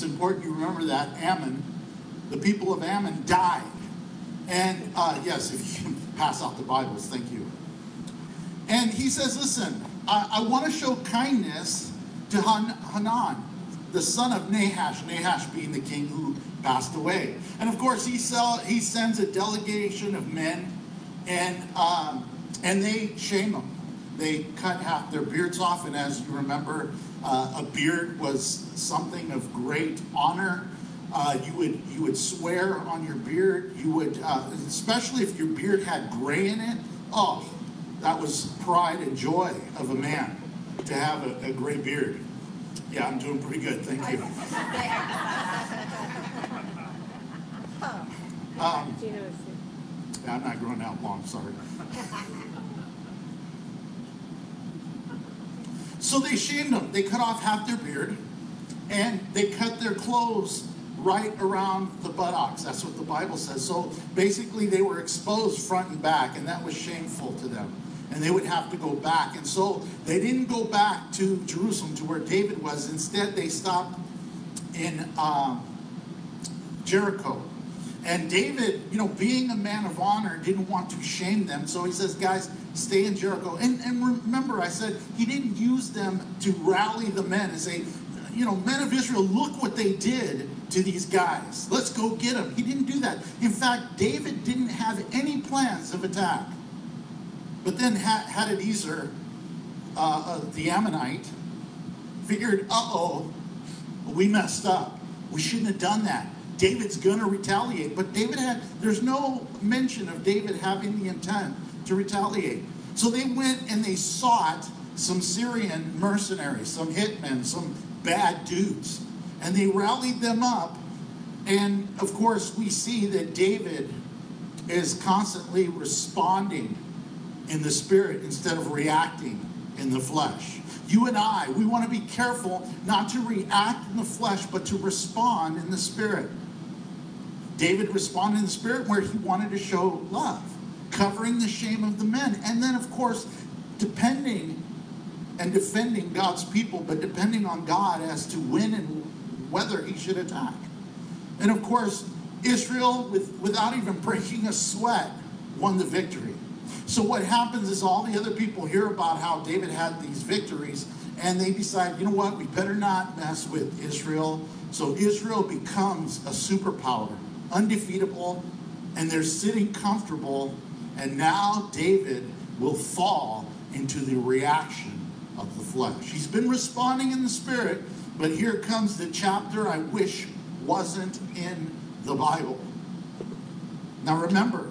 important you remember that Ammon, the people of Ammon died. And yes, if you can pass out the Bibles, thank you. And he says, listen, I want to show kindness to Hanan, the son of Nahash, Nahash being the king who passed away. And of course, he sends a delegation of men, and they shame him. They cut half their beards off, and as you remember, a beard was something of great honor. You would swear on your beard. You would, especially if your beard had gray in it. Oh, that was pride and joy of a man to have a gray beard. Yeah, I'm doing pretty good. Thank you. I'm not growing out long. Sorry. So they shamed them. They cut off half their beard, and they cut their clothes right around the buttocks. That's what the Bible says. So basically they were exposed front and back, and that was shameful to them. And they would have to go back. And so they didn't go back to Jerusalem, to where David was. Instead, they stopped in Jericho. And David, being a man of honor, didn't want to shame them. So he says, guys, stay in Jericho. And remember, I said he didn't use them to rally the men and say, men of Israel, look what they did to these guys. Let's go get them. He didn't do that. In fact, David didn't have any plans of attack. But then Hadadezer, the Ammonite, figured, we messed up. We shouldn't have done that. David's going to retaliate. But there's no mention of David having the intent to retaliate. So they went and they sought some Syrian mercenaries, some hitmen, some bad dudes. And they rallied them up. And of course, we see that David is constantly responding in the spirit instead of reacting in the flesh. You and I, we want to be careful not to react in the flesh, but to respond in the spirit. David responded in the spirit where he wanted to show love, covering the shame of the men. And then, of course, depending and defending God's people, but depending on God as to when and whether he should attack. And of course, Israel, without even breaking a sweat, won the victory. So what happens is all the other people hear about how David had these victories, and they decide, you know what, we better not mess with Israel. So Israel becomes a superpower, undefeatable, and they're sitting comfortable, and now David will fall into the reaction of the flesh. He's been responding in the spirit, but here comes the chapter I wish wasn't in the Bible. Now remember,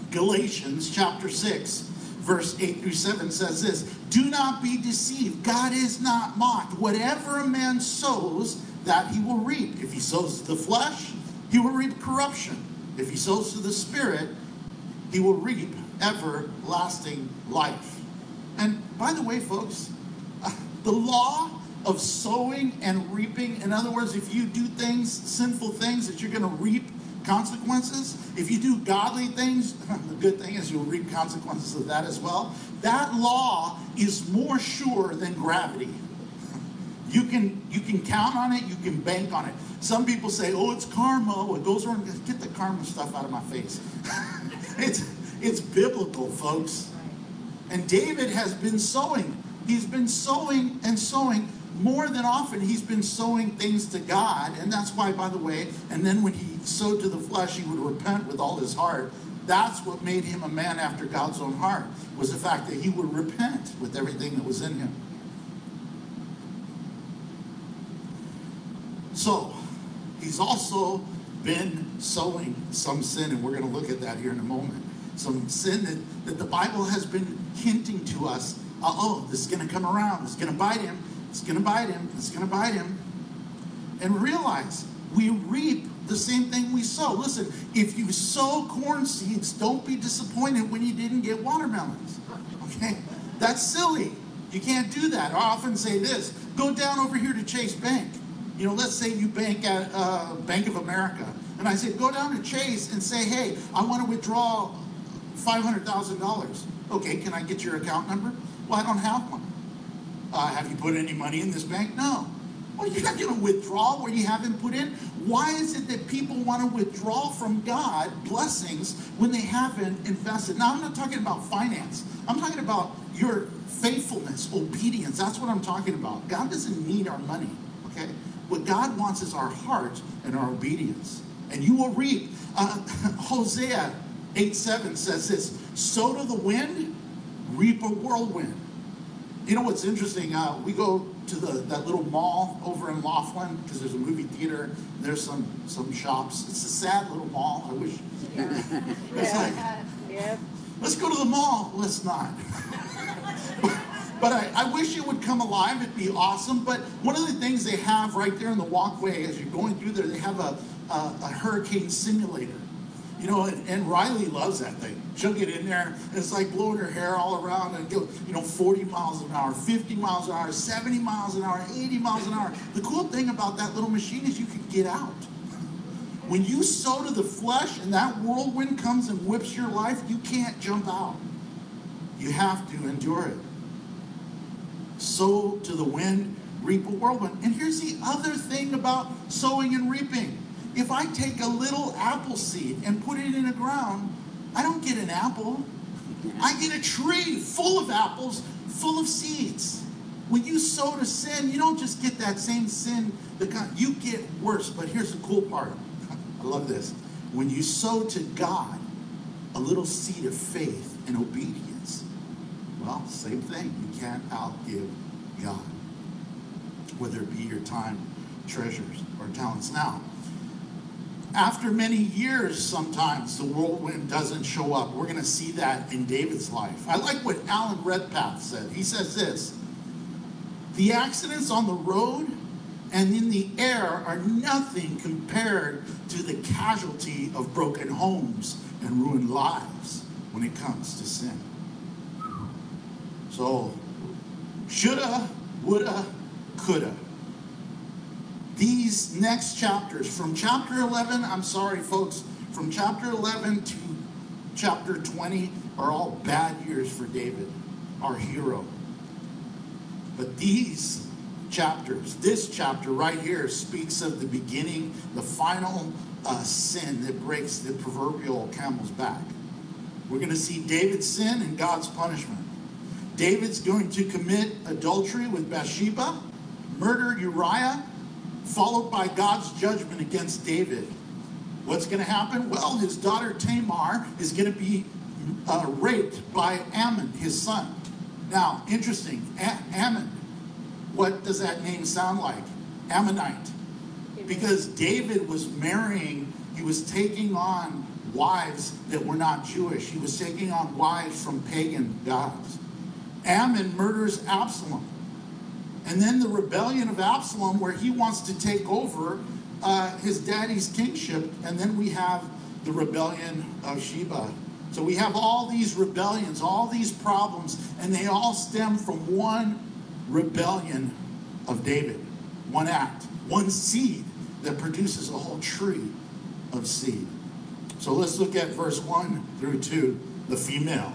Galatians chapter 6, verse 8 through 7 says this: do not be deceived. God is not mocked. Whatever a man sows, that he will reap. If he sows to the flesh, he will reap corruption. If he sows to the spirit, he will reap everlasting life. And by the way, folks, the law of sowing and reaping, in other words, if you do things, sinful things, that you're going to reap consequences. If you do godly things, the good thing is you'll reap consequences of that as well. That law is more sure than gravity. You can count on it, you can bank on it. Some people say, oh, it's karma, what goes around. Get the karma stuff out of my face. It's biblical, folks. And David has been sowing. He's been sowing and sowing. More than often, he's been sowing things to God. And that's why, by the way, and then when he sowed to the flesh, he would repent with all his heart. That's what made him a man after God's own heart, was the fact that he would repent with everything that was in him. So, he's also been sowing some sin, and we're going to look at that here in a moment. Some sin that the Bible has been hinting to us. This is going to come around. It's going to bite him. It's going to bite him. It's going to bite him. And realize, we reap the same thing we sow. Listen, if you sow corn seeds, don't be disappointed when you didn't get watermelons. Okay? That's silly. You can't do that. I often say this: go down over here to Chase Bank. Let's say you bank at Bank of America. And I say, go down to Chase and say, hey, I want to withdraw $500,000. Okay, can I get your account number? Well, I don't have one. Have you put any money in this bank? No. Well, you're not going to withdraw where you haven't put in. Why is it that people want to withdraw from God blessings when they haven't invested? Now, I'm not talking about finance. I'm talking about your faithfulness, obedience. That's what I'm talking about. God doesn't need our money, okay? What God wants is our heart and our obedience. And you will reap. Hosea 8:7 says this, sow to the wind, reap a whirlwind. You know what's interesting? We go to that little mall over in Laughlin because there's a movie theater. There's some shops. It's a sad little mall. I wish. It's like, let's go to the mall. Let's not. But I wish it would come alive. It'd be awesome. But one of the things they have right there in the walkway as you're going through there, they have a hurricane simulator. You know, and Riley loves that thing. She'll get in there, and it's like blowing her hair all around and go, 40 miles an hour, 50 miles an hour, 70 miles an hour, 80 miles an hour. The cool thing about that little machine is you can get out. When you sow to the flesh and that whirlwind comes and whips your life, you can't jump out. You have to endure it. Sow to the wind, reap a whirlwind. And here's the other thing about sowing and reaping. If I take a little apple seed and put it in the ground, I don't get an apple. I get a tree full of apples, full of seeds. When you sow to sin, you don't just get that same sin. You get worse. But here's the cool part. I love this. When you sow to God, a little seed of faith and obedience, well, same thing. You can't outgive God. Whether it be your time, treasures, or talents. Now, after many years, sometimes the whirlwind doesn't show up. We're going to see that in David's life. I like what Alan Redpath said. He says this, the accidents on the road and in the air are nothing compared to the casualty of broken homes and ruined lives when it comes to sin. So, shoulda, woulda, coulda. These next chapters, from chapter 11, I'm sorry folks, from chapter 11 to chapter 20 are all bad years for David, our hero. But these chapters, this chapter right here speaks of the beginning, the final sin that breaks the proverbial camel's back. We're going to see David's sin and God's punishment. David's going to commit adultery with Bathsheba, murder Uriah, followed by God's judgment against David. What's going to happen? Well, his daughter Tamar is going to be raped by Ammon, his son. Now, interesting, Ammon, what does that name sound like? Ammonite. Because David was marrying, he was taking on wives that were not Jewish. He was taking on wives from pagan gods. Ammon murders Absalom. And then the rebellion of Absalom, where he wants to take over his daddy's kingship. And then we have the rebellion of Sheba. So we have all these rebellions, all these problems, and they all stem from one rebellion of David. One act, one seed that produces a whole tree of seed. So let's look at verse 1 through 2, the female.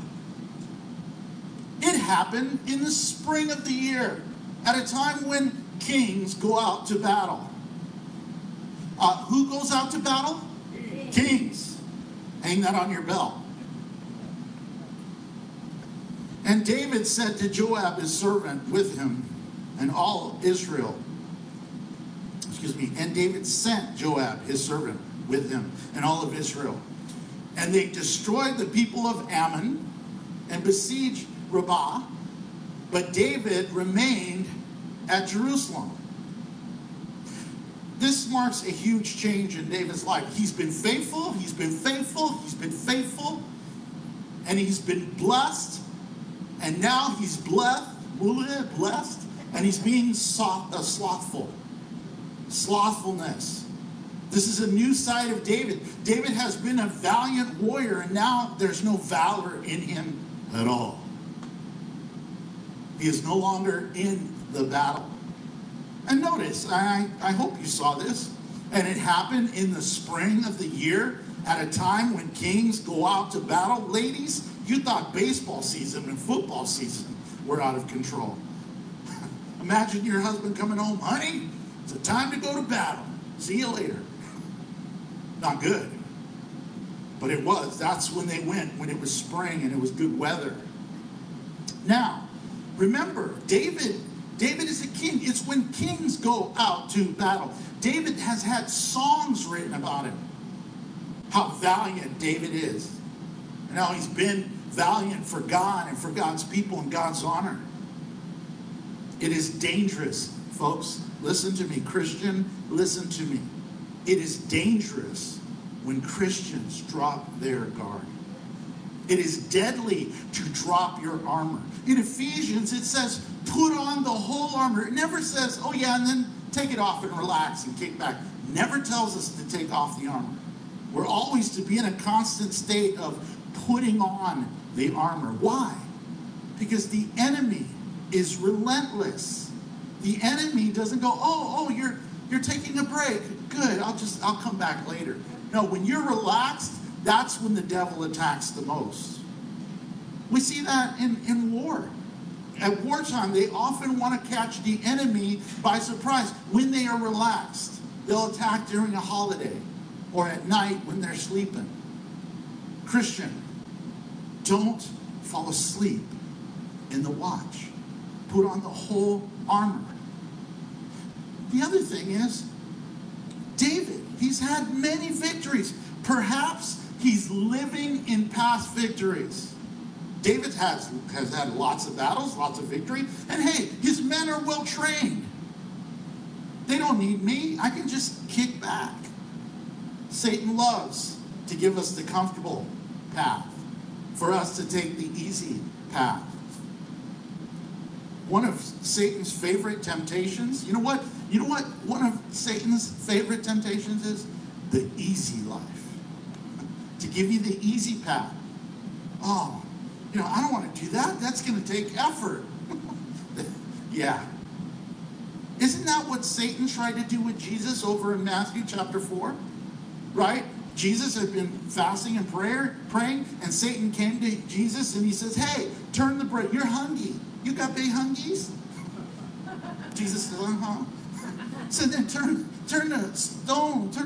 It happened in the spring of the year, at a time when kings go out to battle. Who goes out to battle? Kings. Hang that on your belt. And David said to Joab, his servant, with him, and all Israel. And David sent Joab, his servant, with him, and all of Israel. And they destroyed the people of Ammon and besieged Rabbah. But David remained at Jerusalem. This marks a huge change in David's life. He's been faithful, he's been faithful, he's been faithful, and he's been blessed. And now he's blessed, and he's being slothful. Slothfulness. This is a new side of David. David has been a valiant warrior, and now there's no valor in him at all. He is no longer in the battle. And notice, I hope you saw this, and it happened in the spring of the year, at a time when kings go out to battle. Ladies, you thought baseball season and football season were out of control. Imagine your husband coming home, honey, It's time to go to battle. See you later. Not good. But it was. That's when they went, when it was spring and it was good weather. Now, remember, David is a king. It's when kings go out to battle. David has had songs written about him. How valiant David is. And how he's been valiant for God and for God's people and God's honor. It is dangerous, folks. Listen to me, Christian. Listen to me. It is dangerous when Christians drop their guard. It is deadly to drop your armor. In Ephesians, it says, put on the whole armor. It never says, oh yeah, and then take it off and relax and kick back. Never tells us to take off the armor. We're always to be in a constant state of putting on the armor. Why? Because the enemy is relentless. The enemy doesn't go, oh, you're taking a break. Good, I'll come back later. No, when you're relaxed, that's when the devil attacks the most. We see that in war. At wartime, they often want to catch the enemy by surprise. When they are relaxed, they'll attack during a holiday or at night when they're sleeping. Christian, don't fall asleep in the watch. Put on the whole armor. The other thing is, David, he's had many victories. Perhaps he's living in past victories. David has had lots of battles, lots of victory. And hey, his men are well trained. They don't need me. I can just kick back. Satan loves to give us the comfortable path, for us to take the easy path. One of Satan's favorite temptations, you know what one of Satan's favorite temptations is? The easy life. To give you the easy path. Oh, I don't want to do that. That's going to take effort. Yeah. Isn't that what Satan tried to do with Jesus over in Matthew chapter 4? Right? Jesus had been fasting and praying, and Satan came to Jesus and he says, hey, turn the bread. You're hungry. You got big hungies? Jesus says, uh-huh. So then turn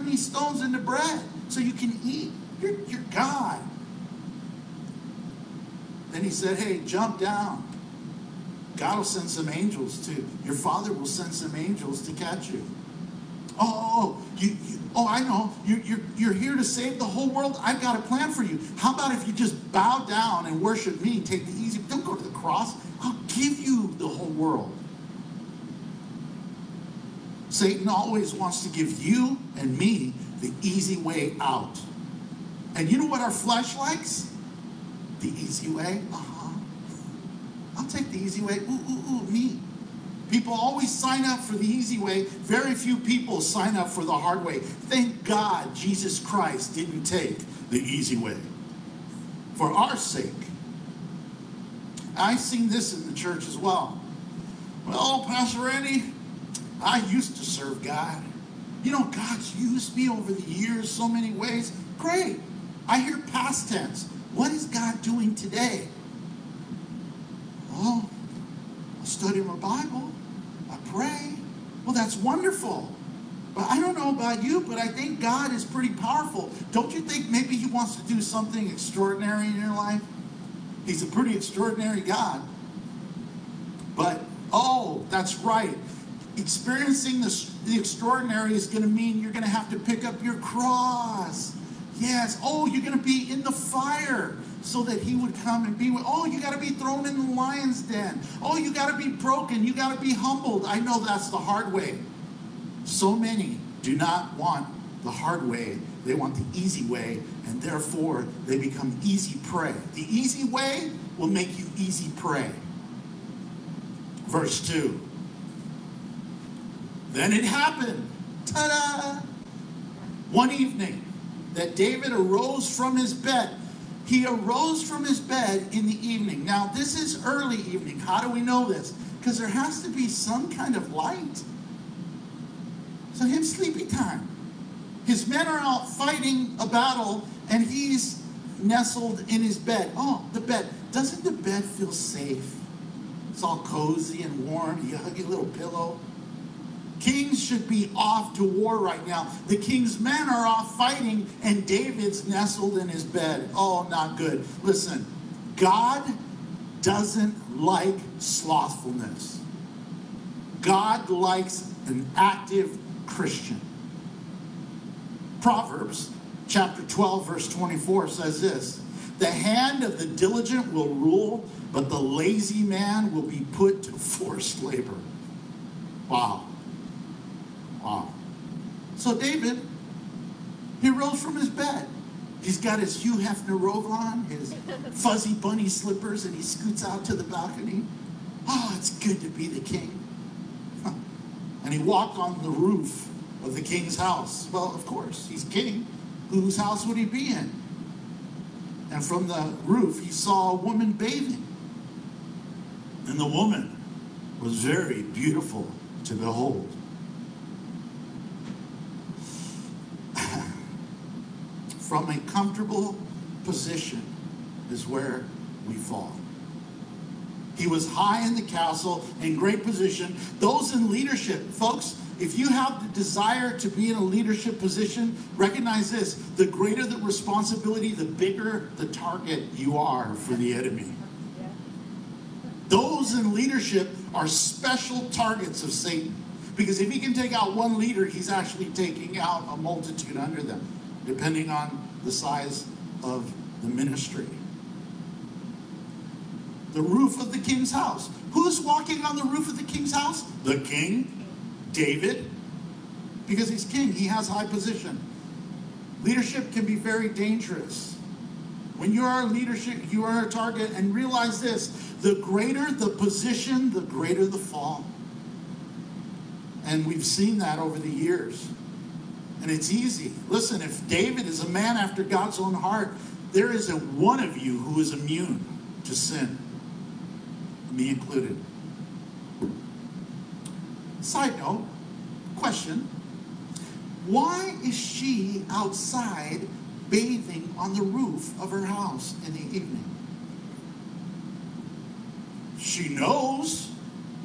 these stones into bread so you can eat. You're God. Then he said, hey, jump down. God will send some angels too. Your Father will send some angels to catch you. Oh, I know. You're here to save the whole world. I've got a plan for you. How about if you just bow down and worship me? Take the easy. Don't go to the cross. I'll give you the whole world. Satan always wants to give you and me the easy way out. And you know what our flesh likes? The easy way. I'll take the easy way. Me. People always sign up for the easy way. Very few people sign up for the hard way. Thank God Jesus Christ didn't take the easy way for our sake. I've seen this in the church as well. Well, Pastor Randy, I used to serve God. God's used me over the years so many ways. Great. I hear past tense. What is God doing today? Well, I study my Bible. I pray. Well, that's wonderful. But I don't know about you, but I think God is pretty powerful. Don't you think maybe he wants to do something extraordinary in your life? He's a pretty extraordinary God. But, that's right. Experiencing the extraordinary is going to mean you're going to have to pick up your cross. Yes. You're going to be in the fire so that he would come and be with. You got to be thrown in the lion's den. You got to be broken. You got to be humbled. I know that's the hard way. So many do not want the hard way. They want the easy way, and therefore they become easy prey. The easy way will make you easy prey. Verse 2. Then it happened, ta-da, one evening that David arose from his bed. He arose from his bed in the evening. Now, this is early evening. How do we know this? Because there has to be some kind of light. So him sleepy time. His men are out fighting a battle, and he's nestled in his bed. The bed. Doesn't the bed feel safe? It's all cozy and warm. You hug your little pillow. Kings should be off to war right now. The king's men are off fighting, and David's nestled in his bed. Oh, not good. Listen, God doesn't like slothfulness. God likes an active Christian. Proverbs chapter 12, verse 24 says this: the hand of the diligent will rule, but the lazy man will be put to forced labor. Wow. Wow. So David, he rose from his bed. He's got his Hugh Hefner robe on, his fuzzy bunny slippers, and he scoots out to the balcony. Oh, it's good to be the king. And he walked on the roof of the king's house. Well, of course, he's king. Whose house would he be in? And from the roof, he saw a woman bathing. And the woman was very beautiful to behold. From a comfortable position is where we fall. He was high in the castle, in great position. Those in leadership, folks, if you have the desire to be in a leadership position, recognize this: the greater the responsibility, the bigger the target you are for the enemy. Those in leadership are special targets of Satan. Because if he can take out one leader, he's actually taking out a multitude under them, depending on the size of the ministry. The roof of the king's house. Who's walking on the roof of the king's house? The king, David. Because he's king, he has high position. Leadership can be very dangerous. When you are a leadership, you are a target, and realize this: the greater the position, the greater the fall. And we've seen that over the years. And it's easy. Listen, if David is a man after God's own heart, there isn't one of you who is immune to sin, me included. Side note, question: why is she outside bathing on the roof of her house in the evening? She knows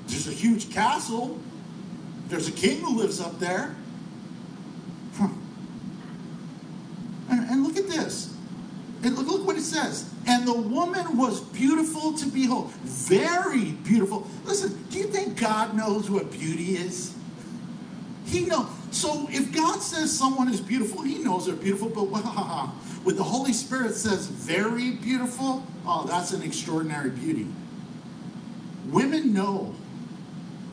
there's a huge castle. There's a king who lives up there. And look at this. And look what it says. And the woman was beautiful to behold. Very beautiful. Listen, do you think God knows what beauty is? He knows. So if God says someone is beautiful, he knows they're beautiful. But when the Holy Spirit says very beautiful, oh, that's an extraordinary beauty. Women know.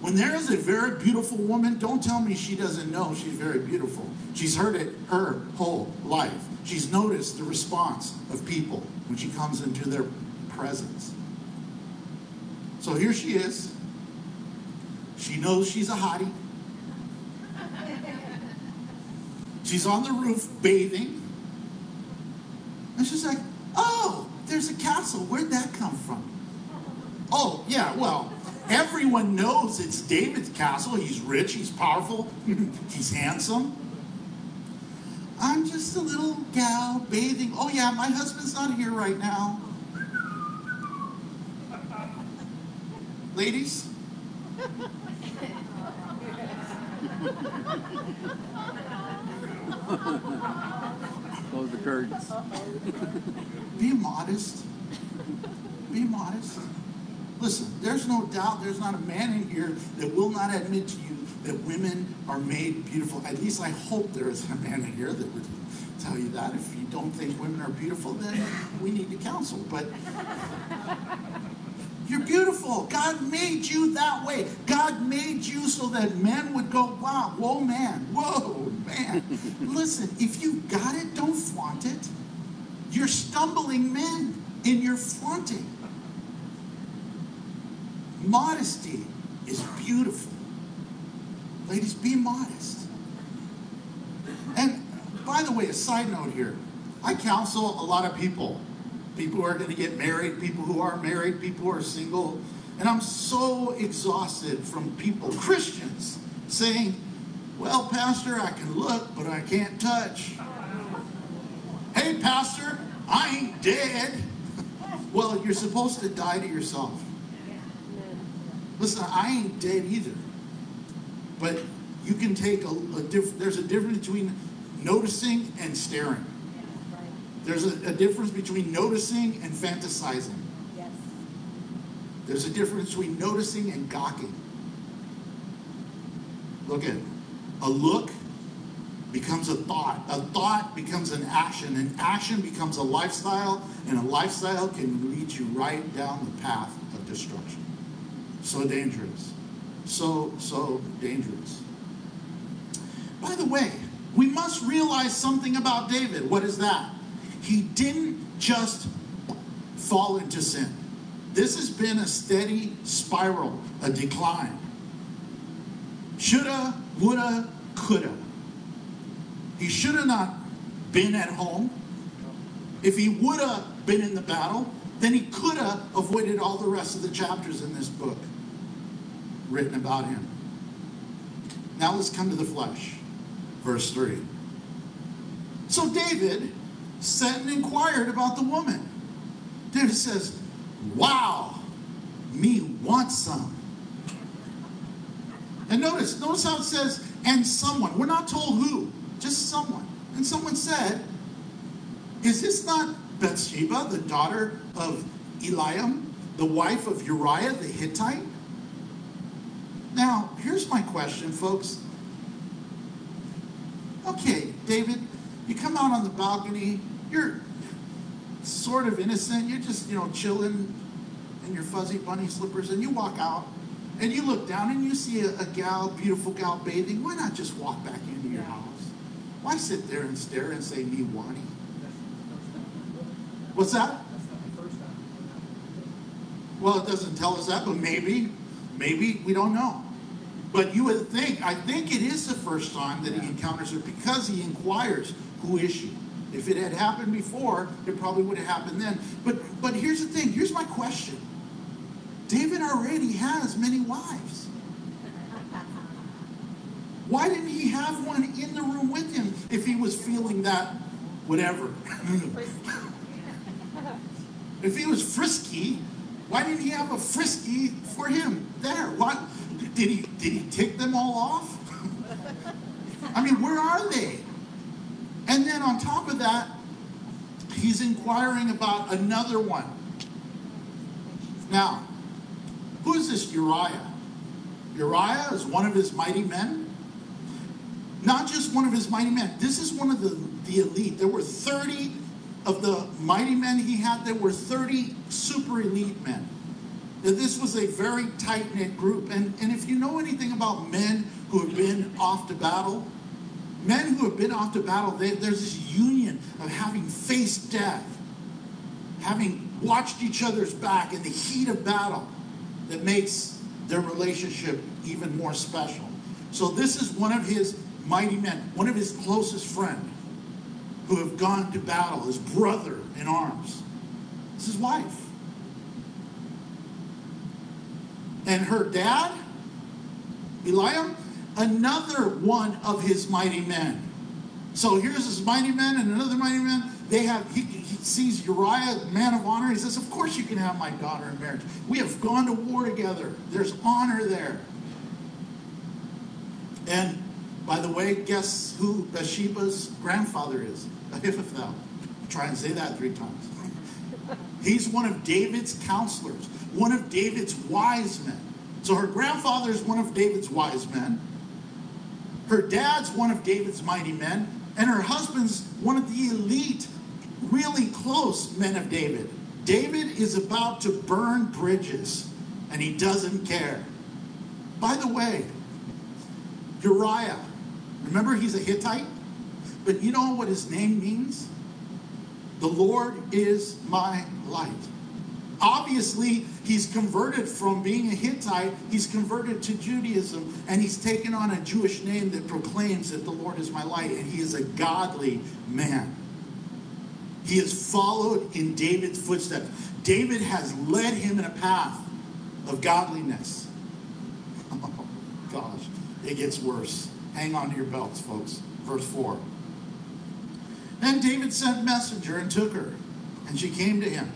When there is a very beautiful woman, don't tell me she doesn't know she's very beautiful. She's heard it her whole life. She's noticed the response of people when she comes into their presence. So here she is. She knows she's a hottie. She's on the roof bathing. And she's like, oh, there's a castle. Where'd that come from? Oh, yeah, well, everyone knows it's David's castle. He's rich, he's powerful, he's handsome. I'm just a little gal bathing. Oh yeah, my husband's not here right now. Ladies? Close the curtains. Be modest. Be modest. Listen, there's no doubt there's not a man in here that will not admit to you that women are made beautiful. At least I hope there is a man in here that would tell you that. If you don't think women are beautiful, then we need to counsel. But you're beautiful. God made you that way. God made you so that men would go, wow, whoa, man, whoa, man. Listen, if you got it, don't flaunt it. You're stumbling men in your flaunting. Modesty is beautiful. Ladies, be modest. And by the way, a side note here. I counsel a lot of people. People who are going to get married, people who are married, people who are single. And I'm so exhausted from people, Christians, saying, well, Pastor, I can look, but I can't touch. Hey, Pastor, I ain't dead. Well, you're supposed to die to yourself. Listen, I ain't dead either. But you can take there's a difference between noticing and staring. There's a difference between noticing and fantasizing. Yes. There's a difference between noticing and gawking. Look at it. A look becomes a thought becomes an action becomes a lifestyle, and a lifestyle can lead you right down the path of destruction. So dangerous. So dangerous. By the way, we must realize something about David. What is that? He didn't just fall into sin. This has been a steady spiral, a decline. Shoulda, woulda, coulda. He should have not been at home. If he would have been in the battle, then he could have avoided all the rest of the chapters in this book written about him. Now let's come to the flesh. Verse 3. So David sent and inquired about the woman. David says, wow, me want some. And notice how it says, and someone. We're not told who, just someone. And someone said, is this not Bathsheba, the daughter of Eliam, the wife of Uriah the Hittite? Now, here's my question, folks. Okay, David, you come out on the balcony, you're sort of innocent, you're just, chilling in your fuzzy bunny slippers, and you walk out, and you look down, and you see a gal, beautiful gal bathing. Why not just walk back into your house? Why sit there and stare and say, me wani? What's that? Well, it doesn't tell us that, but maybe, we don't know. But you would think, I think it is the first time that he encounters her, because he inquires, who is she? If it had happened before, it probably would have happened then. But here's the thing, here's my question. David already has many wives. Why didn't he have one in the room with him if he was feeling that whatever? If he was frisky, why didn't he have a frisky for him there? What did he tick them all off? I mean, where are they? And then on top of that, he's inquiring about another one. Now, who is this Uriah? Uriah is one of his mighty men. Not just one of his mighty men. This is one of the elite. There were 30 of the mighty men he had. There were 30 super elite men. Now, this was a very tight-knit group. And if you know anything about men who have been off to battle, men who have been off to battle, there's this union of having faced death, having watched each other's back in the heat of battle, that makes their relationship even more special. So this is one of his mighty men, one of his closest friends who have gone to battle, his brother in arms. It's his wife. And her dad, Eliam, another one of his mighty men. So here's his mighty men and another mighty man. He sees Uriah, man of honor. He says, of course you can have my daughter in marriage. We have gone to war together. There's honor there. And by the way, guess who Bathsheba's grandfather is? Ahithophel. Try and say that 3 times. He's one of David's counselors, one of David's wise men. So her grandfather is one of David's wise men. Her dad's one of David's mighty men. And her husband's one of the elite, really close men of David. David is about to burn bridges, and he doesn't care. By the way, Uriah, remember he's a Hittite? But you know what his name means? The Lord is my light. Obviously, he's converted from being a Hittite, he's converted to Judaism, and he's taken on a Jewish name that proclaims that the Lord is my light, and he is a godly man. He has followed in David's footsteps. David has led him in a path of godliness. Oh, gosh, it gets worse. Hang on to your belts, folks. Verse 4. Then David sent a messenger and took her, and she came to him,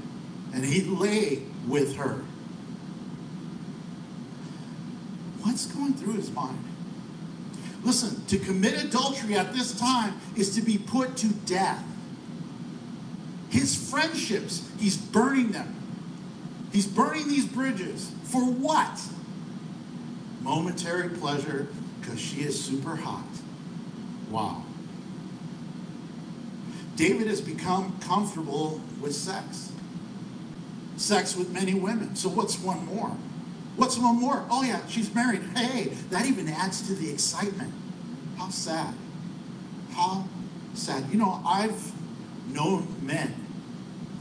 and he lay with her. What's going through his mind? Listen, to commit adultery at this time is to be put to death. His friendships, he's burning them. He's burning these bridges. For what? Momentary pleasure, because she is super hot. Wow. David has become comfortable with sex. Sex with many women. So what's one more? What's one more? Oh yeah, she's married. Hey, that even adds to the excitement. How sad. How sad. You know, I've known men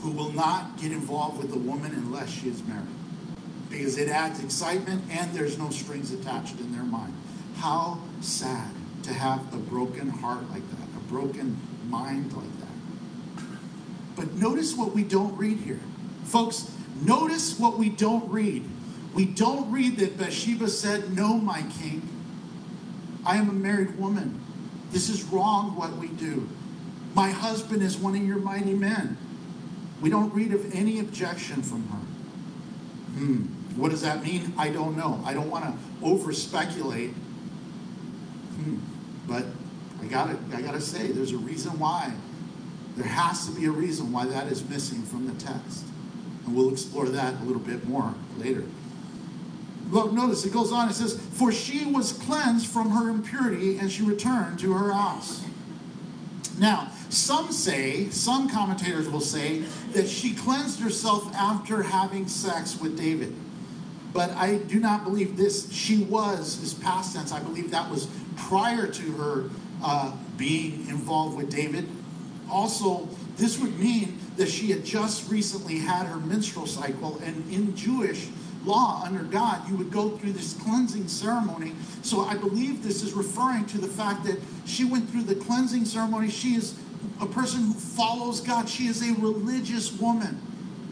who will not get involved with a woman unless she is married, because it adds excitement and there's no strings attached in their mind. How sad to have a broken heart like that, a broken mind like that. But notice what we don't read here. Folks, notice what we don't read. We don't read that Bathsheba said, "No, my king, I am a married woman. This is wrong what we do. My husband is one of your mighty men." We don't read of any objection from her. What does that mean? I don't know. I don't want to over-speculate. But I gotta say, there's a reason why. There has to be a reason why that is missing from the text. And we'll explore that a little bit more later. Look, notice it goes on, it says, "For she was cleansed from her impurity, and she returned to her house." Now, some commentators will say that she cleansed herself after having sex with David. But I do not believe this. She was is past tense. I believe that was prior to her being involved with David. Also, this would mean that she had just recently had her menstrual cycle, and in Jewish law, under God, you would go through this cleansing ceremony. So I believe this is referring to the fact that she went through the cleansing ceremony. She is a person who follows God. She is a religious woman.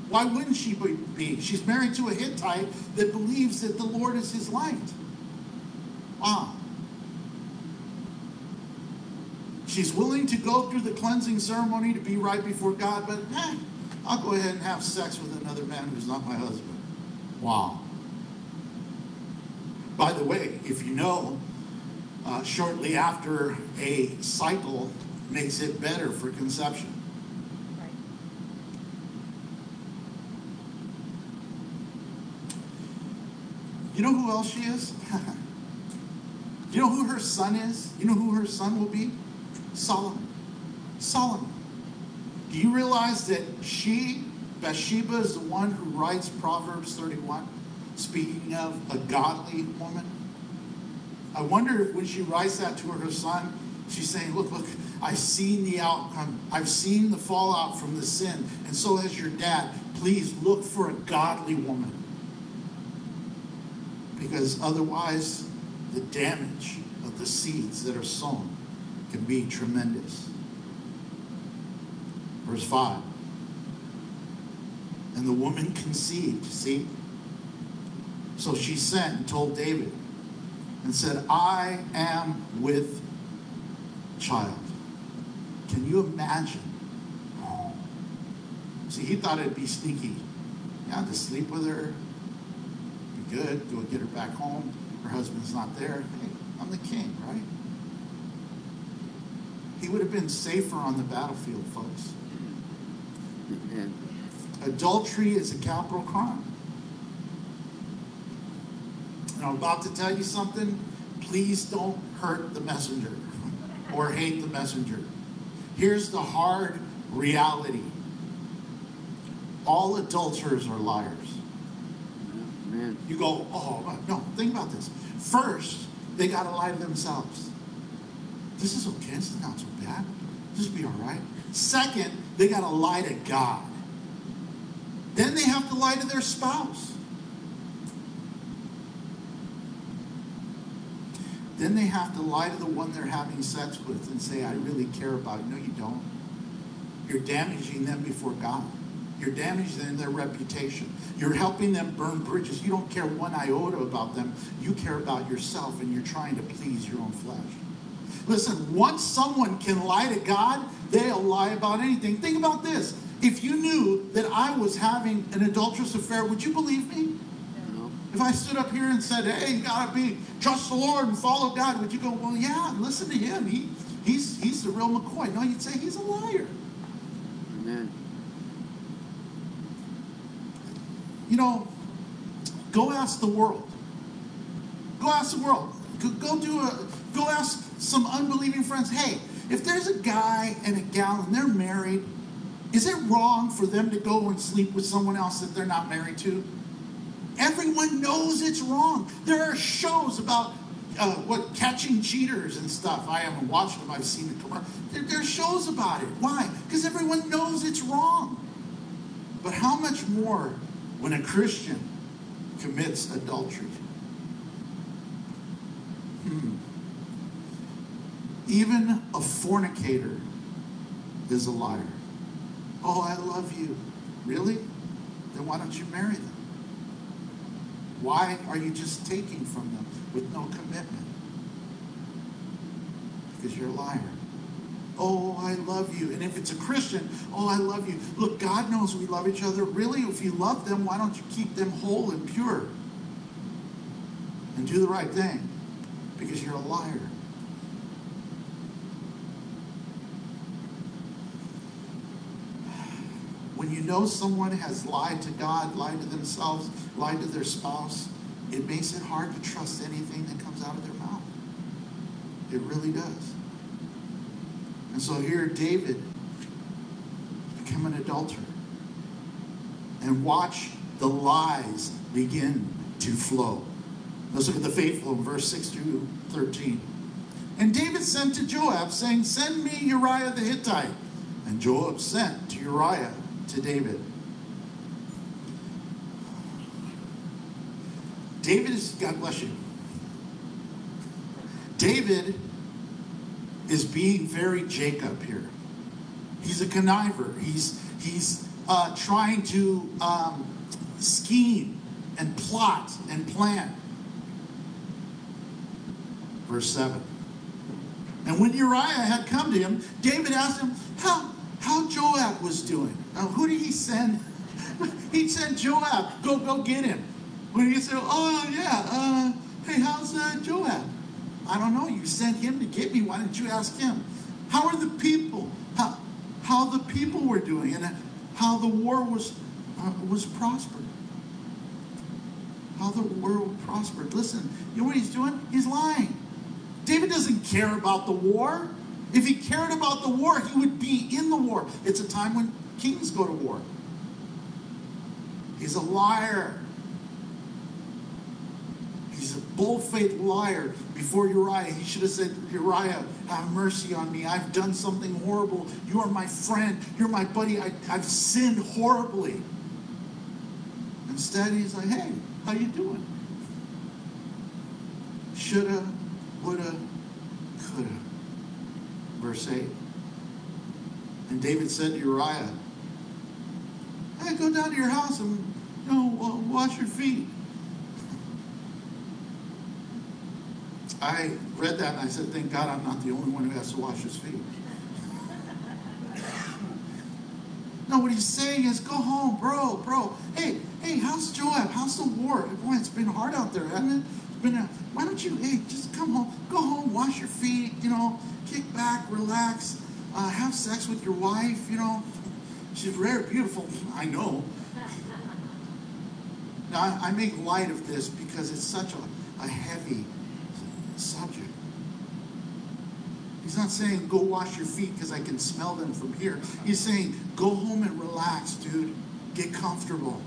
Why wouldn't she be? She's married to a Hittite that believes that the Lord is his light. Wow. She's willing to go through the cleansing ceremony to be right before God, but I'll go ahead and have sex with another man who's not my husband. Wow. By the way, if you know, shortly after a cycle makes it better for conception. Right. You know who else she is? You know who her son is? You know who her son will be? Solomon. Solomon. Do you realize that Bathsheba, is the one who writes Proverbs 31, speaking of a godly woman? I wonder if when she writes that to her son, she's saying, look, I've seen the outcome. I've seen the fallout from the sin, and so has your dad. Please look for a godly woman. Because otherwise, the damage of the seeds that are sown can be tremendous. Verse 5. And the woman conceived, see? So she sent and told David and said, I am with child. Can you imagine? See, he thought it'd be sneaky. Yeah, to sleep with her, be good, go get her back home. Her husband's not there. Hey, I'm the king, right? He would have been safer on the battlefield, folks. Adultery is a capital crime. And I'm about to tell you something. Please don't hurt the messenger or hate the messenger. Here's the hard reality. All adulterers are liars. Man. You go, oh, no, think about this. First, they got to lie to themselves. This is okay. This is not so bad. This will be all right. Second, they got to lie to God. Then they have to lie to their spouse. Then they have to lie to the one they're having sex with and say, I really care about you. No, you don't. You're damaging them before God. You're damaging their reputation. You're helping them burn bridges. You don't care one iota about them. You care about yourself, and you're trying to please your own flesh. Listen, once someone can lie to God, they'll lie about anything. Think about this. If you knew that I was having an adulterous affair, would you believe me? No. If I stood up here and said, hey, you got to trust the Lord and follow God, would you go, well, yeah, listen to him. He's the real McCoy. No, you'd say he's a liar. Amen. You know, go ask the world. Go ask the world. Go ask some unbelieving friends, hey, if there's a guy and a gal and they're married, is it wrong for them to go and sleep with someone else that they're not married to? Everyone knows it's wrong. There are shows about catching cheaters and stuff. I haven't watched them. I've seen the commercial. There are shows about it. Why? Because everyone knows it's wrong. But how much more when a Christian commits adultery? Even a fornicator is a liar. Oh, I love you. Really? Then why don't you marry them? Why are you just taking from them with no commitment? Because you're a liar. Oh, I love you. And if it's a Christian, oh, I love you. Look, God knows we love each other. Really, if you love them, why don't you keep them whole and pure? And do the right thing. Because you're a liar. When you know someone has lied to God, lied to themselves, lied to their spouse, it makes it hard to trust anything that comes out of their mouth. It really does. And so here David became an adulterer. And watch the lies begin to flow. Let's look at the faithful in verse 6 through 13. And David sent to Joab, saying, send me Uriah the Hittite. And Joab sent to Uriah to David. David is, God bless you. David is being very Jacob here. He's a conniver. He's trying to scheme and plot and plan. Verse 7. And when Uriah had come to him, David asked him how Joab was doing. Now, who did he send? He sent Joab. Go get him. When he said, oh, yeah, hey, how's Joab? I don't know. You sent him to get me. Why didn't you ask him? How are the people? How the people were doing and how the war was prospered. How the war prospered. Listen, you know what he's doing? He's lying. David doesn't care about the war. If he cared about the war, he would be in the war. It's a time when kings go to war. He's a liar. He's a bold-faced liar. Before Uriah, he should have said, Uriah, have mercy on me. I've done something horrible. You are my friend. You're my buddy. I've sinned horribly. Instead, he's like, hey, how you doing? Shoulda, woulda, coulda. Verse 8. And David said to Uriah, hey, go down to your house and wash your feet. I read that and I said, thank God I'm not the only one who has to wash his feet. No, what he's saying is, go home, bro. Hey, how's Joab? How's the war? Boy, it's been hard out there, hasn't it? Why don't you, just come home. Go home, wash your feet, kick back, relax, have sex with your wife, She's very beautiful, I know. Now, I make light of this because it's such a heavy subject. He's not saying, go wash your feet because I can smell them from here. He's saying, go home and relax, dude. Get comfortable.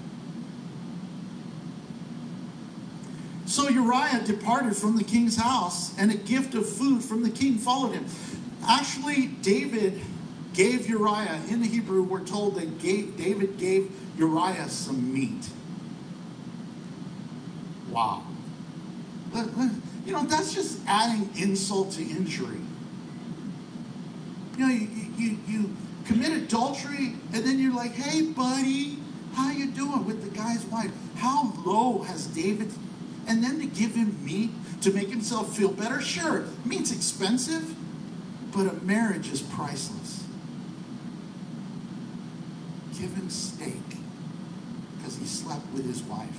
So Uriah departed from the king's house, and a gift of food from the king followed him. Actually, David gave Uriah, in the Hebrew, we're told that David gave Uriah some meat. Wow. That's just adding insult to injury. You commit adultery, and then you're like, hey, buddy, how you doing with the guy's wife? How low has David... And then to give him meat to make himself feel better? Sure, meat's expensive, but a marriage is priceless. Give him steak because he slept with his wife.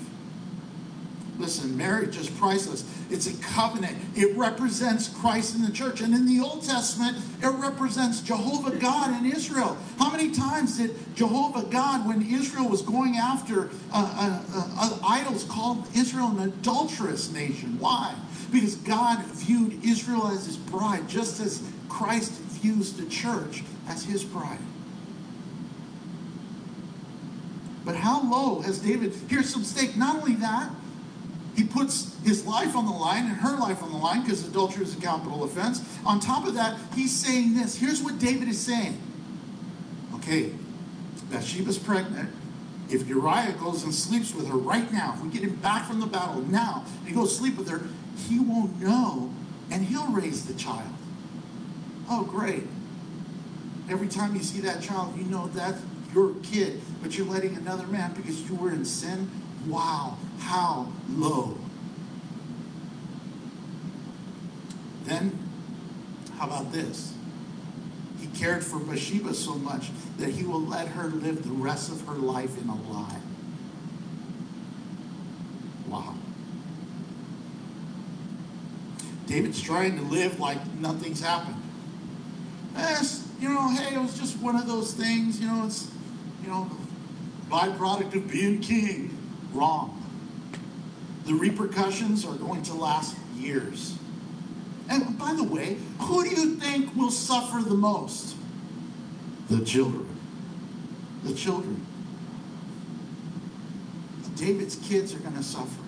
Listen, marriage is priceless. It's a covenant. It represents Christ in the church. And in the Old Testament, it represents Jehovah God in Israel. How many times did Jehovah God, when Israel was going after idols, called Israel an adulterous nation? Why? Because God viewed Israel as his bride, just as Christ views the church as his bride. But how low has David? Here's some stake. Not only that, he puts his life on the line and her life on the line because adultery is a capital offense. On top of that, he's saying this. Here's what David is saying. Okay, Bathsheba's pregnant. If Uriah goes and sleeps with her right now, if we get him back from the battle now, and he goes sleep with her, he won't know, and he'll raise the child. Oh, great. Every time you see that child, you know that's your kid, but you're letting another man because you were in sin. Wow, how low. Then, how about this? He cared for Bathsheba so much that he will let her live the rest of her life in a lie. Wow. David's trying to live like nothing's happened. Hey, it was just one of those things, it's, byproduct of being king. Wrong. The repercussions are going to last years. And by the way, who do you think will suffer the most? The children. The children. David's kids are going to suffer.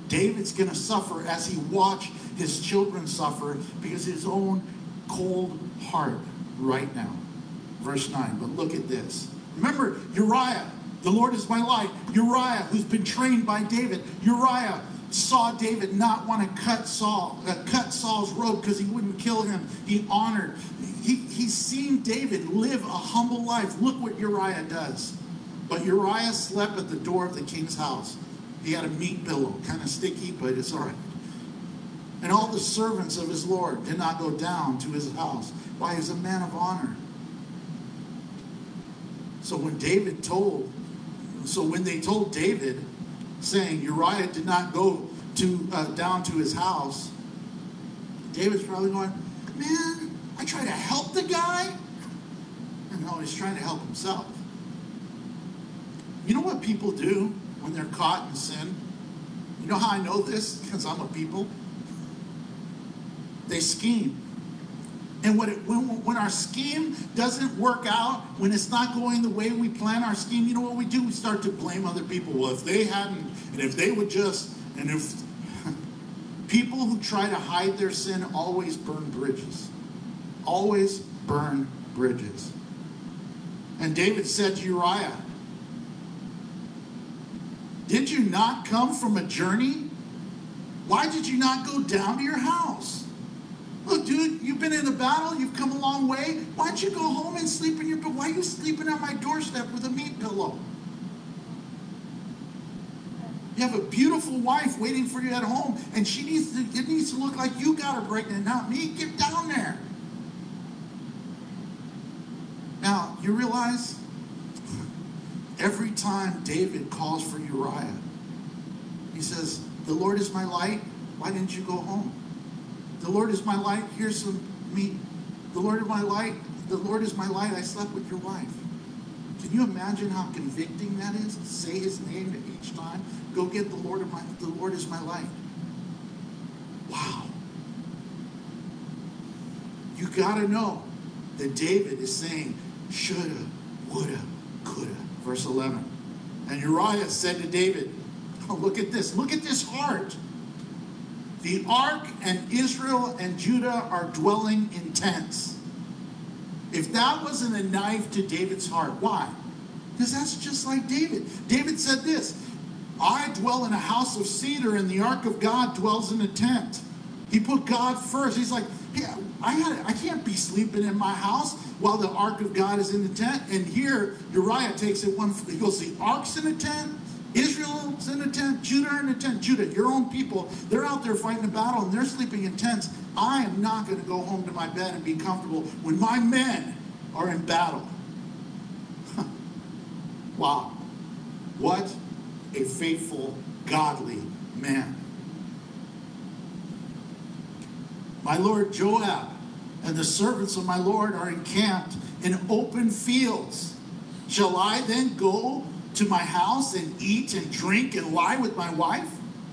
David's going to suffer as he watched his children suffer because of his own cold heart right now. Verse 9, but look at this. Remember, Uriah, the Lord is my light. Uriah, who's been trained by David. Uriah saw David not want to cut Saul's robe because he wouldn't kill him. He honored. He's seen David live a humble life. Look what Uriah does. But Uriah slept at the door of the king's house. He had a meat pillow, kind of sticky, but it's all right. And all the servants of his Lord did not go down to his house. Why? He's a man of honor. So when they told David, saying Uriah did not go down to his house, David's probably going, man, I try to help the guy. And no, he's trying to help himself. You know what people do when they're caught in sin? You know how I know this? Because I'm a people. They scheme. And when our scheme doesn't work out, when it's not going the way we plan our scheme, you know what we do? We start to blame other people. Well, if they hadn't, and if they would just, and if people who try to hide their sin always burn bridges. Always burn bridges. And David said to Uriah, did you not come from a journey? Why did you not go down to your house? Look, dude, you've been in a battle. You've come a long way. Why don't you go home and sleep in your bed? Why are you sleeping on my doorstep with a meat pillow? You have a beautiful wife waiting for you at home, and it needs to look like you got her pregnant, not me. Get down there. Now, you realize every time David calls for Uriah, he says, the Lord is my light. Why didn't you go home? The Lord is my light. Here's some meat. The Lord is my light. The Lord is my light. I slept with your wife. Can you imagine how convicting that is? Say his name each time. Go get the Lord is my light. Wow. You got to know that David is saying, shoulda, woulda, coulda. Verse 11. And Uriah said to David, oh, look at this. Look at this heart. The ark and Israel and Judah are dwelling in tents. If that wasn't a knife to David's heart, why? Because that's just like David. David said this, I dwell in a house of cedar and the ark of God dwells in a tent. He put God first. He's like, yeah, I can't be sleeping in my house while the ark of God is in the tent. And here, Uriah takes it one, he goes, the ark's in a tent, Israel's in a tent, Judah in a tent. Judah, your own people, they're out there fighting a battle and they're sleeping in tents. I am not going to go home to my bed and be comfortable when my men are in battle. Wow. What a faithful, godly man. My lord Joab and the servants of my lord are encamped in open fields. Shall I then go to my house and eat and drink and lie with my wife?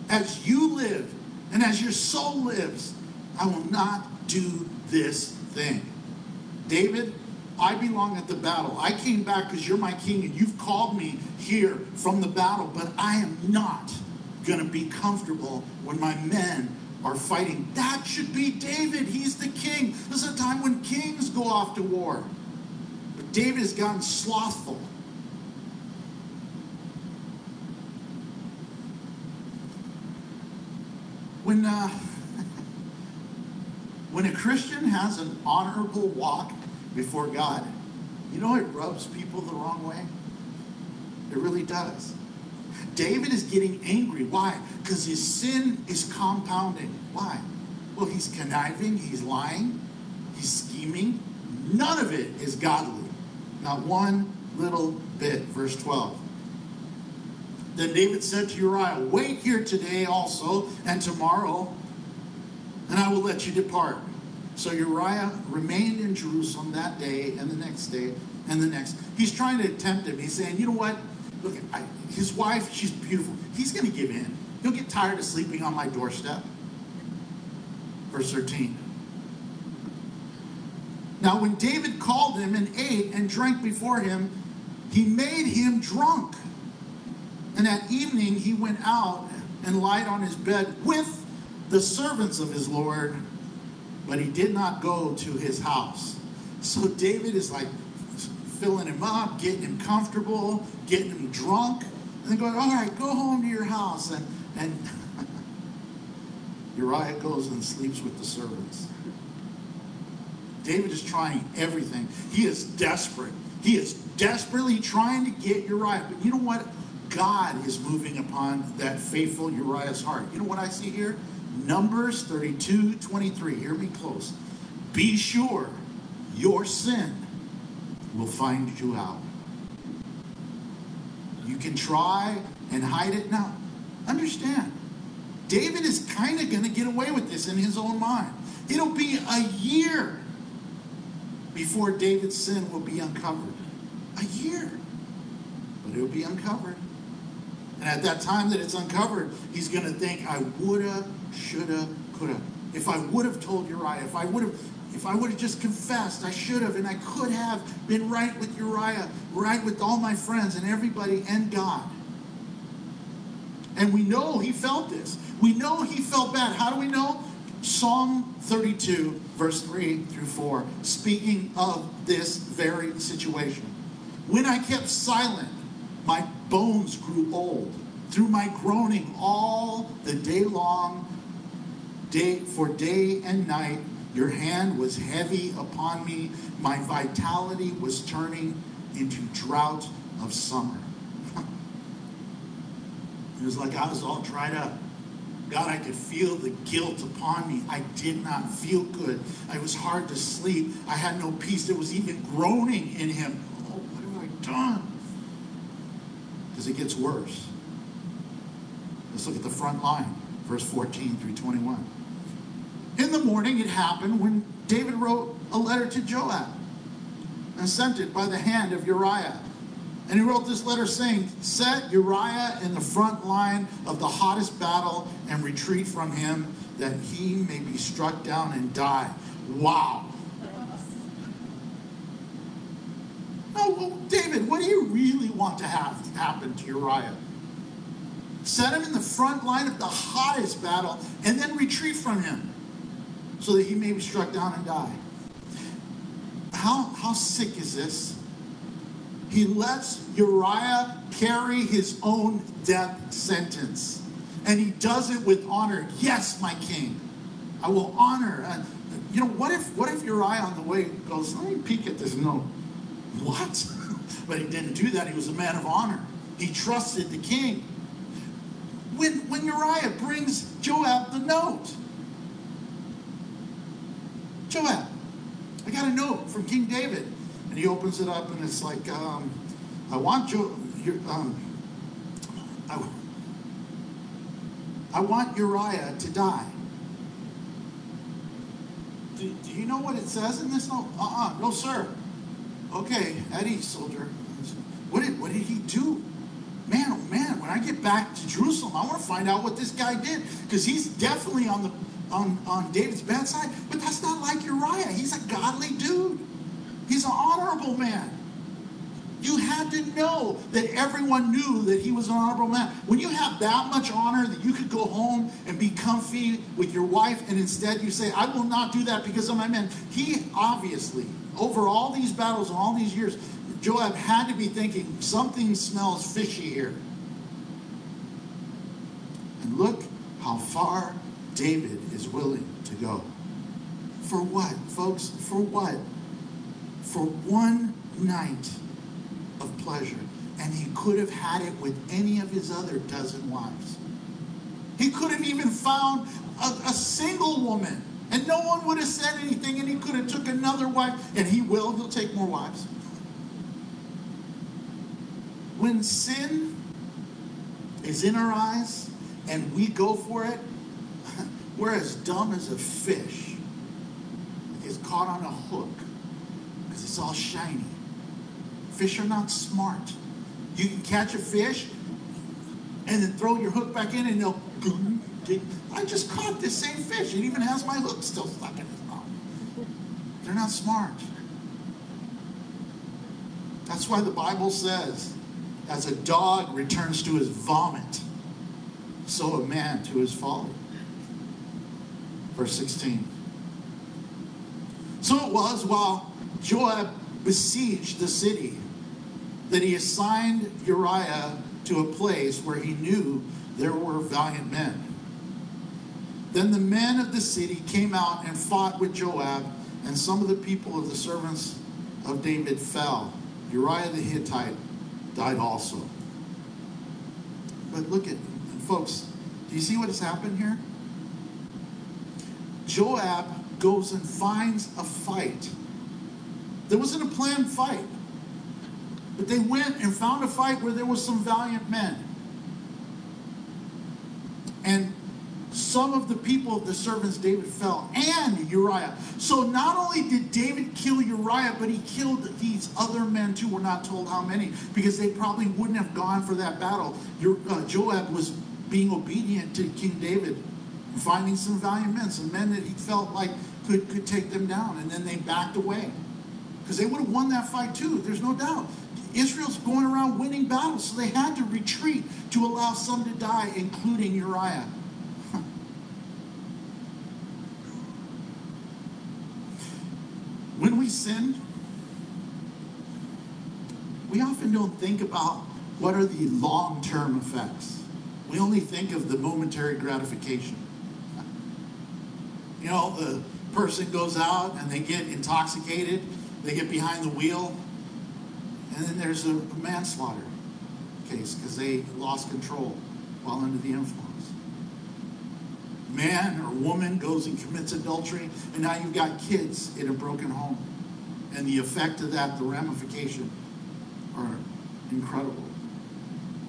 As you live and as your soul lives, I will not do this thing. David, I belong at the battle. I came back because you're my king and you've called me here from the battle, but I am not going to be comfortable when my men are fighting. That should be David. He's the king. This is a time when kings go off to war. But David has gotten slothful. When a Christian has an honorable walk before God, you know it rubs people the wrong way. It really does. David is getting angry. Why? Because his sin is compounding. Why? Well, he's conniving, he's lying, he's scheming. None of it is godly. Not one little bit. Verse 12. Then David said to Uriah, wait here today also and tomorrow, and I will let you depart. So Uriah remained in Jerusalem that day and the next day and the next. He's trying to tempt him. He's saying, you know what? Look, his wife, she's beautiful. He's going to give in. He'll get tired of sleeping on my doorstep. Verse 13. Now when David called him and ate and drank before him, he made him drunk. And at evening he went out and lied on his bed with the servants of his Lord, but he did not go to his house. So David is like filling him up, getting him comfortable, getting him drunk, and then going, all right, go home to your house. And Uriah goes and sleeps with the servants. David is trying everything. He is desperate. He is desperately trying to get Uriah. But you know what? God is moving upon that faithful Uriah's heart. You know what I see here? Numbers 32:23. Hear me close. Be sure your sin will find you out. You can try and hide it. Now, understand, David is kind of going to get away with this in his own mind. It'll be a year before David's sin will be uncovered. A year. But it'll be uncovered. And at that time that it's uncovered, he's going to think, I woulda, shoulda, coulda. If I would have told Uriah, if I would have just confessed, I should have, and I could have been right with Uriah, right with all my friends and everybody and God. And we know he felt this. We know he felt bad. How do we know? Psalm 32, verse 3 through 4, speaking of this very situation. When I kept silent, my bones grew old. Through my groaning all the day long, for day and night, your hand was heavy upon me. My vitality was turning into drought of summer. It was like I was all dried up. God, I could feel the guilt upon me. I did not feel good. It was hard to sleep. I had no peace. There was even groaning in him. Oh, what have I done? Because it gets worse. Let's look at the front line, verse 14 through 21. In the morning it happened when David wrote a letter to Joab and sent it by the hand of Uriah. And he wrote this letter saying, set Uriah in the front line of the hottest battle and retreat from him, that he may be struck down and die. Wow. No, well, David, what do you really want to have happen to Uriah? Set him in the front line of the hottest battle and then retreat from him, so that he may be struck down and die. How sick is this? He lets Uriah carry his own death sentence. And he does it with honor. Yes, my king, I will honor. You know, what if Uriah on the way goes, let me peek at this note. What? But he didn't do that. He was a man of honor. He trusted the king. When Uriah brings Joab the note, Joab, I got a note from King David. And he opens it up and it's like, I want I want Uriah to die. Do you know what it says in this? No, sir. Okay, at ease, soldier. What did he do? Man, oh man, when I get back to Jerusalem, I want to find out what this guy did. Because he's definitely on David's bad side. But that's not like Uriah. He's a godly dude. He's an honorable man. You had to know that everyone knew that he was an honorable man. When you have that much honor that you could go home and be comfy with your wife, and instead you say, I will not do that because of my men. He obviously, over all these battles and all these years, Joab had to be thinking, something smells fishy here. And look how far David is willing to go. For what, folks? For what? For one night of pleasure. And he could have had it with any of his other dozen wives. He could have even found a single woman, and no one would have said anything, and he could have took another wife, and he'll take more wives. When sin is in our eyes and we go for it, we're as dumb as a fish that gets caught on a hook because it's all shiny. Fish are not smart. You can catch a fish and then throw your hook back in and they'll, I just caught this same fish. It even has my hook still stuck in his mouth. They're not smart. That's why the Bible says, as a dog returns to his vomit, so a man to his folly. Verse 16. So it was while Joab besieged the city that he assigned Uriah to a place where he knew there were valiant men. Then the men of the city came out and fought with Joab, and some of the people of the servants of David fell. Uriah the Hittite died also. But look at, folks, do you see what has happened here? Joab goes and finds a fight. There wasn't a planned fight. But they went and found a fight where there was some valiant men. And some of the people of the servants David fell, and Uriah. So not only did David kill Uriah, but he killed these other men too. We're not told how many, because they probably wouldn't have gone for that battle. Joab was being obedient to King David, finding some valiant men, some men that he felt like could take them down, and then they backed away. Because they would have won that fight too, there's no doubt. Israel's going around winning battles, so they had to retreat to allow some to die, including Uriah. When we sin, we often don't think about what are the long-term effects. We only think of the momentary gratification. You know, the person goes out and they get intoxicated, they get behind the wheel, and then there's a manslaughter case because they lost control while under the influence. Man or woman goes and commits adultery, and now you've got kids in a broken home. And the effect of that, the ramification, are incredible.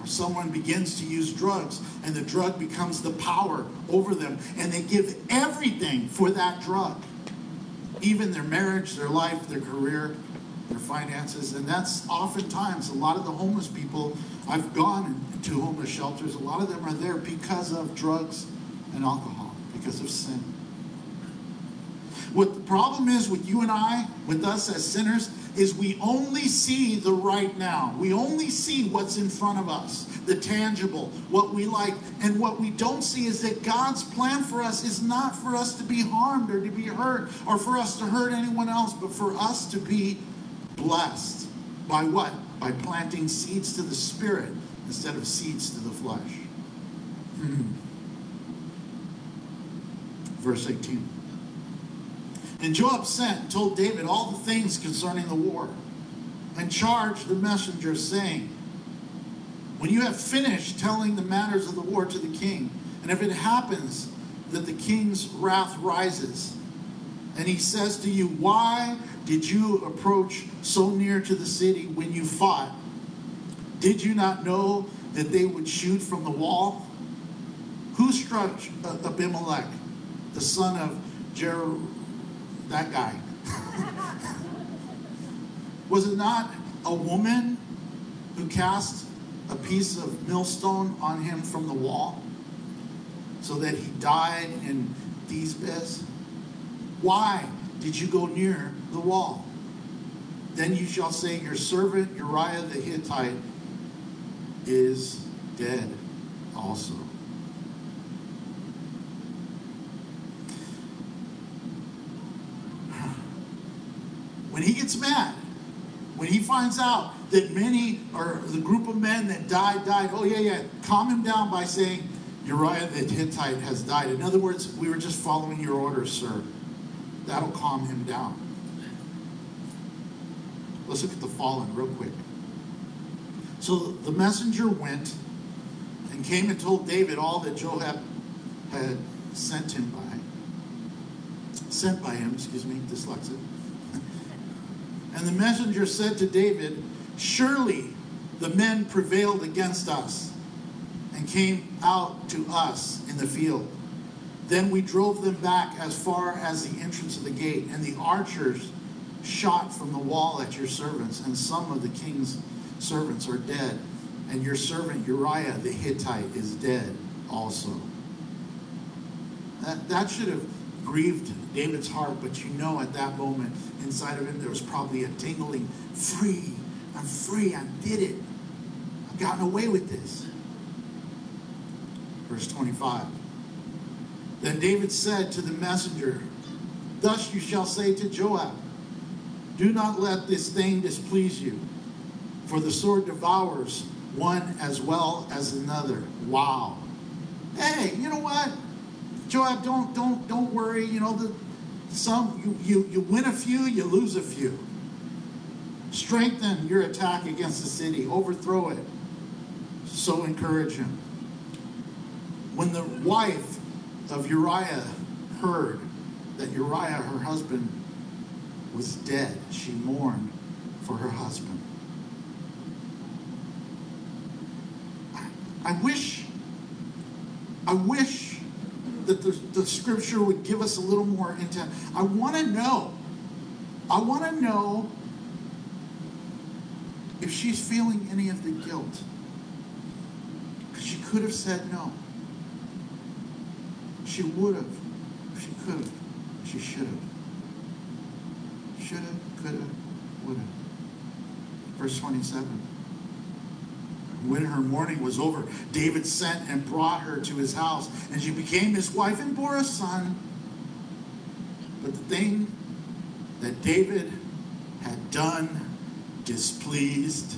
Or someone begins to use drugs, and the drug becomes the power over them, and they give everything for that drug. Even their marriage, their life, their career, their finances. And that's oftentimes, a lot of the homeless people, I've gone to homeless shelters, a lot of them are there because of drugs and alcohol, because of sin. What the problem is with you and I, with us as sinners, is we only see the right now. We only see what's in front of us, the tangible, what we like. And what we don't see is that God's plan for us is not for us to be harmed or to be hurt or for us to hurt anyone else, but for us to be blessed. By what? By planting seeds to the Spirit instead of seeds to the flesh. Verse 18. And Joab sent and told David all the things concerning the war, and charged the messengers, saying, when you have finished telling the matters of the war to the king, and if it happens that the king's wrath rises, and he says to you, why did you approach so near to the city when you fought? Did you not know that they would shoot from the wall? Who struck Abimelech, the son of that guy? Was it not a woman who cast a piece of millstone on him from the wall so that he died in Thebes? Why did you go near the wall? Then you shall say, your servant Uriah the Hittite is dead also. When he gets mad, when he finds out that many, or the group of men that died, oh yeah, calm him down by saying, Uriah the Hittite has died. In other words, we were just following your orders, sir. That'll calm him down. Let's look at the fallen real quick. So the messenger went and came and told David all that Joab had sent by him, dyslexic. And the messenger said to David, surely the men prevailed against us and came out to us in the field. Then we drove them back as far as the entrance of the gate, and the archers shot from the wall at your servants, and some of the king's servants are dead, and your servant Uriah the Hittite is dead also. That should have grieved David's heart, but you know at that moment inside of him there was probably a tingling, free, I'm free, I did it. I've gotten away with this. Verse 25. Then David said to the messenger, thus you shall say to Joab, do not let this thing displease you, for the sword devours one as well as another. Wow. Hey, you know what? Joab, don't worry. You know, you win a few, you lose a few. Strengthen your attack against the city. Overthrow it. So encourage him. When the wife of Uriah heard that Uriah, her husband, was dead, she mourned for her husband. I wish that the scripture would give us a little more intent. I want to know if she's feeling any of the guilt. Because she could have said no. She would have. She could have. She should have. Should have, could have, would have. Verse 27. When her mourning was over, David sent and brought her to his house, and she became his wife and bore a son. But the thing that David had done displeased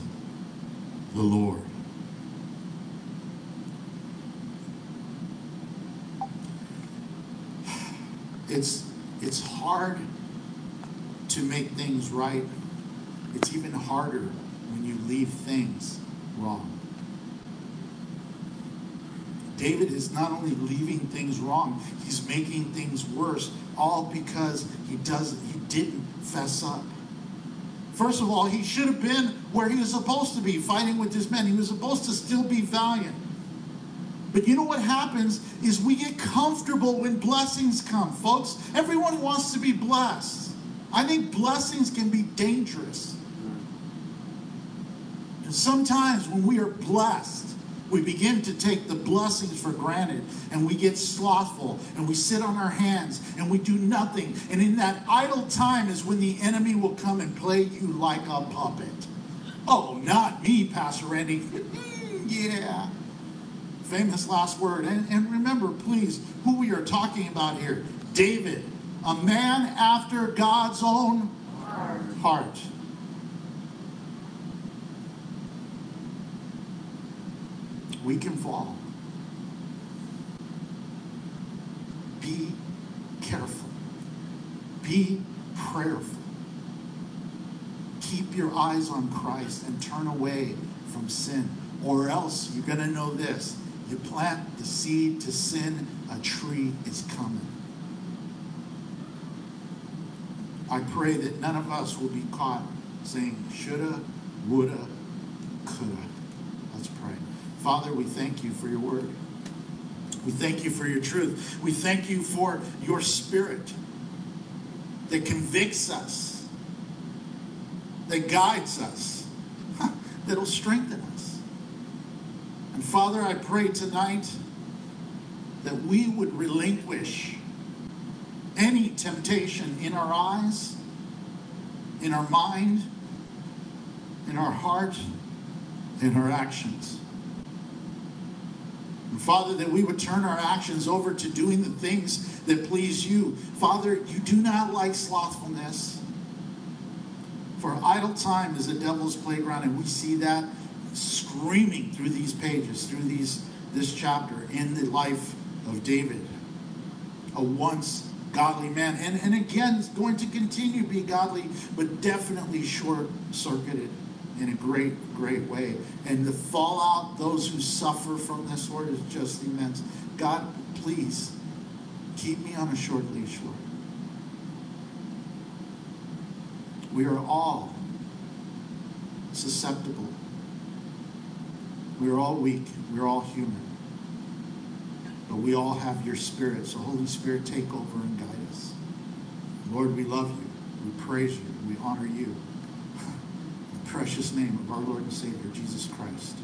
the Lord. It's hard to make things right. It's even harder when you leave things wrong. David is not only leaving things wrong, he's making things worse, all because he didn't fess up. First of all, he should have been where he was supposed to be, fighting with his men. He was supposed to still be valiant. But you know what happens is we get comfortable when blessings come, folks. Everyone wants to be blessed. I think blessings can be dangerous. And sometimes when we are blessed, we begin to take the blessings for granted, and we get slothful, and we sit on our hands, and we do nothing. And in that idle time is when the enemy will come and play you like a puppet. Oh, not me, Pastor Randy. Yeah. Famous last word. And remember, please, who we are talking about here. David, a man after God's own heart. We can fall. Be careful. Be prayerful. Keep your eyes on Christ and turn away from sin. Or else you're going to know this. You plant the seed to sin, a tree is coming. I pray that none of us will be caught saying shoulda, woulda, coulda. Let's pray. Father, we thank you for your word. We thank you for your truth. We thank you for your Spirit that convicts us, that guides us, that'll strengthen us. And Father, I pray tonight that we would relinquish any temptation in our eyes, in our mind, in our heart, in our actions. And Father, that we would turn our actions over to doing the things that please you. Father, you do not like slothfulness. For idle time is the devil's playground, and we see that screaming through these pages, through this chapter, in the life of David, a once godly man. And again, is going to continue to be godly, but definitely short-circuited in a great, great way. And the fallout, those who suffer from this, Lord, is just immense. God, please, keep me on a short leash, Lord. We are all susceptible. We are all weak. We are all human. But we all have your Spirit. So Holy Spirit, take over and guide us. Lord, we love you. We praise you. We honor you. In the precious name of our Lord and Savior, Jesus Christ.